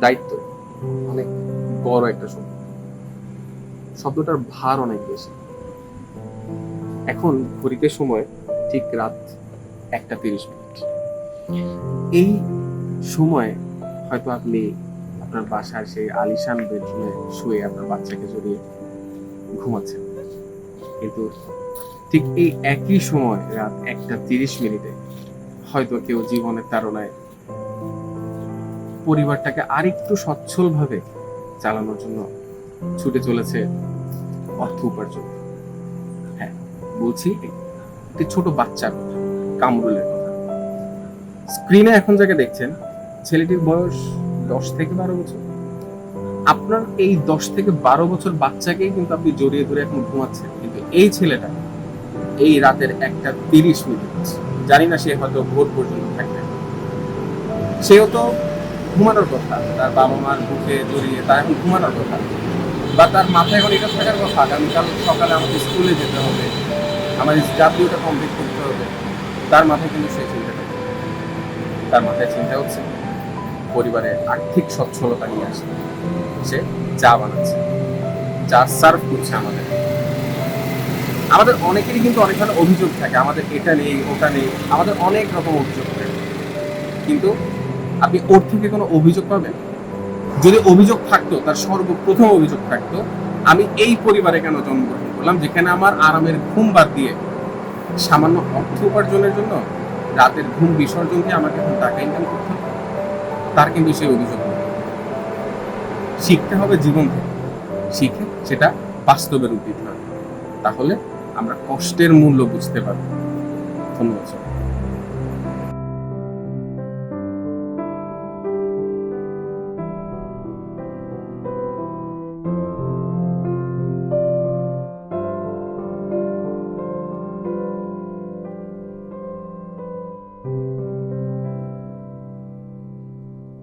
দায়িত্ব অনেক বড় একটা শব্দ, শব্দটার ভার অনেক বেশি। এখন ঘড়িতে সময় ঠিক রাত 1:30। এই সময় হয়তো আপনি আপনার বাসায় সেই আলিশান বেডরুমে শুয়ে আপনার বাচ্চাকে জড়িয়ে ঘুমাচ্ছেন, কিন্তু ঠিক এই একই সময় রাত 1:30 হয়তো কেউ জীবনের তাড়নায় পরিবারটাকে আরেকটু সচ্ছলভাবে চালানোর জন্য ছুটে চলেছে অর্থ উপার্জন। হ্যাঁ, বলছি একটি ছোট বাচ্চার কথা, কামরুলের কথা। স্ক্রিনে এখন যাকে দেখছেন, ছেলেটির বয়স 10 থেকে 12 বছর। আপনার এই 10 থেকে 12 বছর বাচ্চাকেই কিন্তু আপনি জড়িয়ে ধরে এখন ঘুমাচ্ছেন, কিন্তু এই ছেলেটা এই রাতের 1:30 জানি না সে হয়তো ভোর পর্যন্ত থাকবে, সেও তো ঘুমানোর কথা, তার বাবা মার বুকে জড়িয়ে তার এখন ঘুমানোর কথা, বা তার মাথায় এখন এটা থাকার কথা আগামীকাল সকালে আমাকে স্কুলে যেতে হবে, আমার জাতীয়টা কমপ্লিট করতে হবে। তার মাথায় কিন্তু সেই চিন্তাটা নেই। তার মাথায় চিন্তা হচ্ছে পরিবারে আর্থিক সচ্ছলতা নিয়ে আসে। সে চা বানাচ্ছে, চা সার্ভ করছে আমাদের। আমাদের অনেকেরই কিন্তু অনেক ধরনের অভিযোগ থাকে, আমাদের এটা নেই ওটা নেই, আমাদের অনেক রকম অভিযোগ থাকে, কিন্তু আপনি ওর থেকে কোনো অভিযোগ পাবেন? যদি অভিযোগ থাকতো, তার সর্বপ্রথম অভিযোগ থাকতো, আমি এই পরিবারে কেন জন্মগ্রহণ করলাম যেখানে আমার আরামের ঘুম বাদ দিয়ে সামান্য অর্থ উপার্জনের জন্য রাতের ঘুম বিসর্জন দিয়ে আমাকে এখন টাকা ইনকাম করতে হবে। তার কিন্তু সেই অভিযোগ নেই। শিখতে হবে জীবন থেকে, শিখে সেটা বাস্তবে রূপ দিতে হবে, তাহলে আমরা কষ্টের মূল্য বুঝতে পারবো। ধন্যবাদ।